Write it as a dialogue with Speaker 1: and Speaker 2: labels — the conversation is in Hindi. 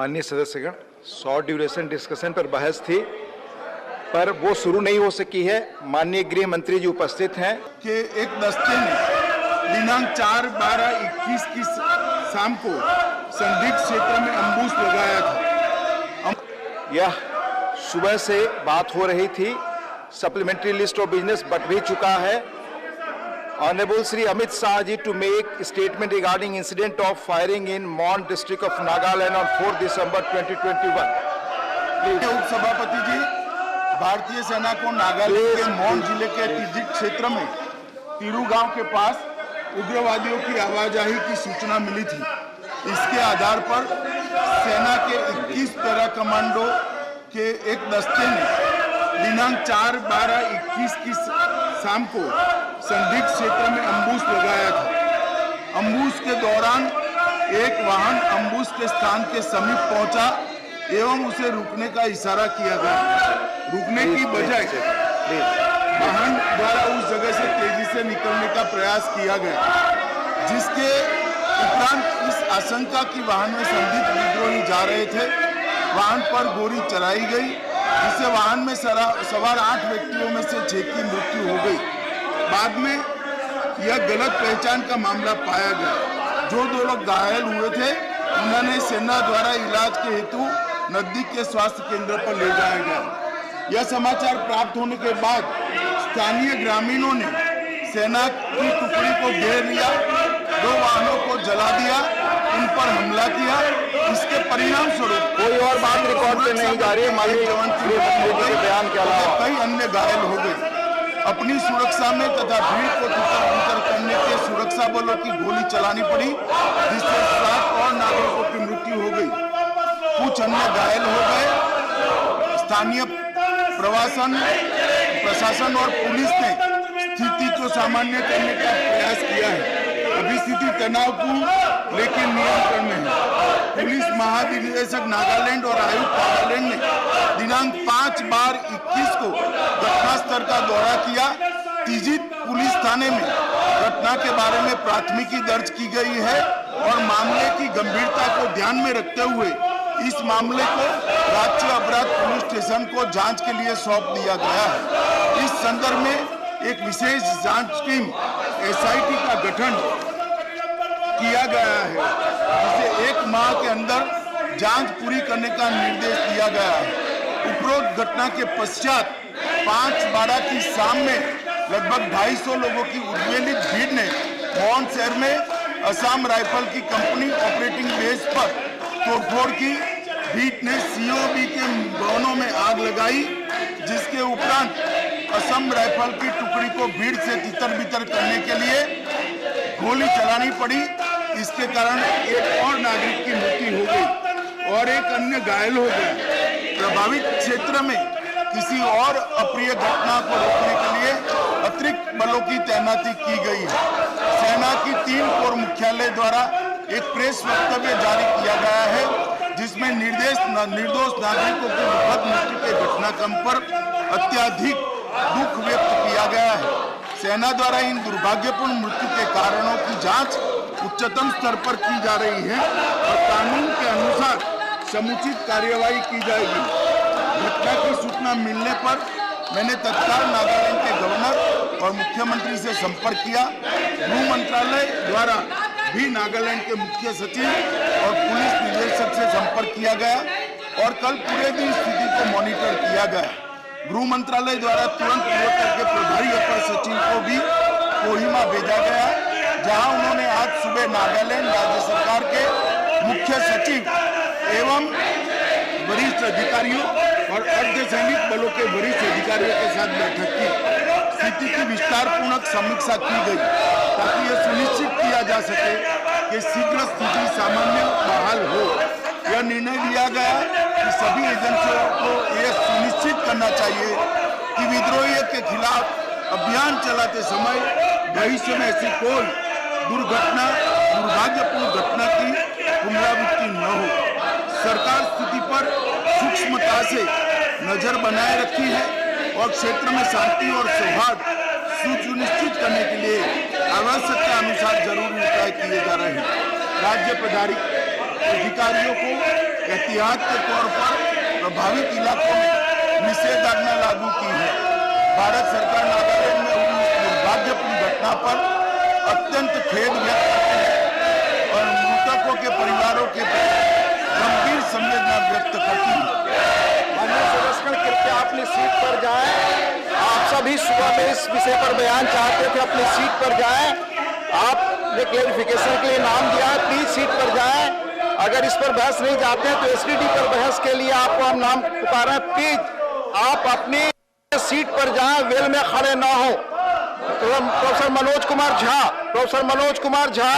Speaker 1: माननीय सदस्यगण, शॉर्ट ड्यूरेशन डिस्कशन पर बहस थी पर वो शुरू नहीं हो सकी है। माननीय गृह मंत्री जी उपस्थित हैं
Speaker 2: कि एक दस्ते ने दिनांक 4/12/21 की शाम को संदिग्ध क्षेत्र में अम्बुश लगाया था।
Speaker 1: यह सुबह से बात हो रही थी। Supplementary list of business but भी चुका है। Honorable Shri Amit Shah ji to make statement regarding incident of firing in Mon district of Nagaland on 4 December 2021.
Speaker 2: उप सभापति जी, भारतीय सेना को नागालैंड के मौन जिले के तिरजिक क्षेत्र में तिरू गांव के पास उग्रवादियों की आवाजाही की सूचना मिली थी। इसके आधार पर सेना के 21 पैरा कमांडो के एक दस्ते ने दिनांक 4/12/21 की शाम को संदिग्ध क्षेत्र में अम्बुश लगाया था। अम्बुश के दौरान एक वाहन अम्बुश के स्थान के समीप पहुंचा एवं उसे रुकने का इशारा किया गया। रुकने की बजाय वाहन द्वारा उस जगह से तेजी से निकलने का प्रयास किया गया, जिसके उपरांत इस आशंका की वाहन में संदिग्ध विद्रोही जा रहे थे। वाहन पर गोली चलाई गई, जिससे वाहन में सवार 8 व्यक्तियों में से 6 की मृत्यु हो गई। बाद में यह गलत पहचान का मामला पाया गया। जो 2 लोग घायल हुए थे उन्होंने सेना द्वारा इलाज के हेतु नजदीक के स्वास्थ्य केंद्र पर ले जाया गया। यह समाचार प्राप्त होने के बाद स्थानीय ग्रामीणों ने सेना की टुकड़ी को घेर लिया, 2 वाहनों को जला दिया, उन पर हमला किया। इसके परिणाम स्वरूप
Speaker 1: कोई और बात रिकॉर्ड पे नहीं जा रही है। माननीय जवान के बयान के अलावा
Speaker 2: कई अन्य घायल हो गए। अपनी सुरक्षा में तथा भीड़ को तितर-बितर करने के सुरक्षा बलों की गोली चलानी पड़ी, जिससे 7 और नागरिकों की मृत्यु हो गई, कुछ अन्य घायल हो गए। स्थानीय प्रशासन और पुलिस ने स्थिति को सामान्य करने का प्रयास किया है। अभी स्थिति तनावपूर्ण लेकिन नियंत्रण में है। पुलिस महानिदेशक नागालैंड और आयुक्त नागालैंड ने दिनांक 5/12/21 को घटनास्थल का दौरा किया। तिरजिक पुलिस थाने में घटना के बारे में प्राथमिकी दर्ज की गई है और मामले की गंभीरता को ध्यान में रखते हुए इस मामले को राज्य अपराध पुलिस स्टेशन को जांच के लिए सौंप दिया गया है। इस संदर्भ में एक विशेष जांच टीम SIT का गठन किया गया है, जिसे 1 माह के अंदर जांच पूरी करने का निर्देश दिया गया है। उपरोक्त घटना के पश्चात 5/12 की शाम में लगभग 250 लोगों की उद्वेलित भीड़ ने मौन शहर में असम राइफल की कंपनी ऑपरेटिंग बेस पर तोड़फोड़ की। भीड़ ने COB के भवनों में आग लगाई, जिसके उपरांत असम राइफल की टुकड़ी को भीड़ से तितर-बितर करने के लिए गोली चलानी पड़ी। इसके कारण एक और नागरिक की मृत्यु हो गई और एक अन्य घायल हो गया। प्रभावित क्षेत्र में किसी और अप्रिय घटना को रोकने के लिए अतिरिक्त बलों की तैनाती की गई है। सेना की 3 कोर मुख्यालय द्वारा एक प्रेस वक्तव्य जारी किया गया है, जिसमें निर्दोष नागरिकों की दुखद मृत्यु के घटनाक्रम पर अत्यधिक दुख व्यक्त किया गया है। सेना द्वारा इन दुर्भाग्यपूर्ण मृत्यु के कारणों की जांच उच्चतम स्तर पर की जा रही है और कानून के अनुसार समुचित कार्यवाही की जाएगी। घटना की सूचना मिलने पर मैंने तत्काल नागालैंड के गवर्नर और मुख्यमंत्री से संपर्क किया। गृह मंत्रालय द्वारा भी नागालैंड के मुख्य सचिव और पुलिस निदेशक से संपर्क किया गया और कल पूरे दिन स्थिति को मॉनिटर किया गया। गृह मंत्रालय द्वारा तुरंत पूर्वोत्तर के प्रभारी अपर सचिव को भी कोहिमा भेजा गया, जहां उन्होंने आज सुबह नागालैंड राज्य सरकार के मुख्य सचिव एवं वरिष्ठ अधिकारियों और अर्धसैनिक बलों के वरिष्ठ अधिकारियों के साथ बैठक की। स्थिति की विस्तारपूर्वक समीक्षा की गई ताकि यह सुनिश्चित किया जा सके कि शीघ्र स्थिति सामान्य बहाल हो। यह निर्णय लिया गया कि सभी एजेंसियों को यह सुनिश्चित करना चाहिए कि विद्रोहियों के खिलाफ अभियान चलाते समय भविष्य में ऐसी कोई दुर्भाग्यपूर्ण घटना की पुनरावृत्ति न हो। सरकार स्थिति पर सूक्ष्मता से नजर बनाए रखी है और क्षेत्र में शांति और सौहार्द सुनिश्चित करने के लिए आवश्यकता अनुसार जरूरी उपाय किए जा रहे हैं। राज्य पदाधिकारियों को एहतियात के तौर पर प्रभावित इलाकों में निषेधाज्ञा लागू की है। भारत सरकार नागालैंड में हुई इस दुर्भाग्यपूर्ण घटना पर अत्यंत खेद व्यक्त करती है और मृतकों के परिवारों के प्रति गंभीर संवेदना व्यक्त करती है।
Speaker 1: माननीय सदस्यगण, कृपया अपनी सीट पर जाएं। आप सभी सुबह में इस विषय पर बयान चाहते थे, अपनी सीट पर जाएं। आपने क्लेरिफिकेशन के लिए नाम दिया है, प्लीज सीट पर जाएं। अगर इस पर बहस नहीं चाहते हैं तो एसडीडी पर बहस के लिए आपको हम नाम पुकार रहे हैं। प्लीज आप अपनी सीट पर जाएं, वेल में खड़े ना हो। प्रोफेसर मनोज कुमार झा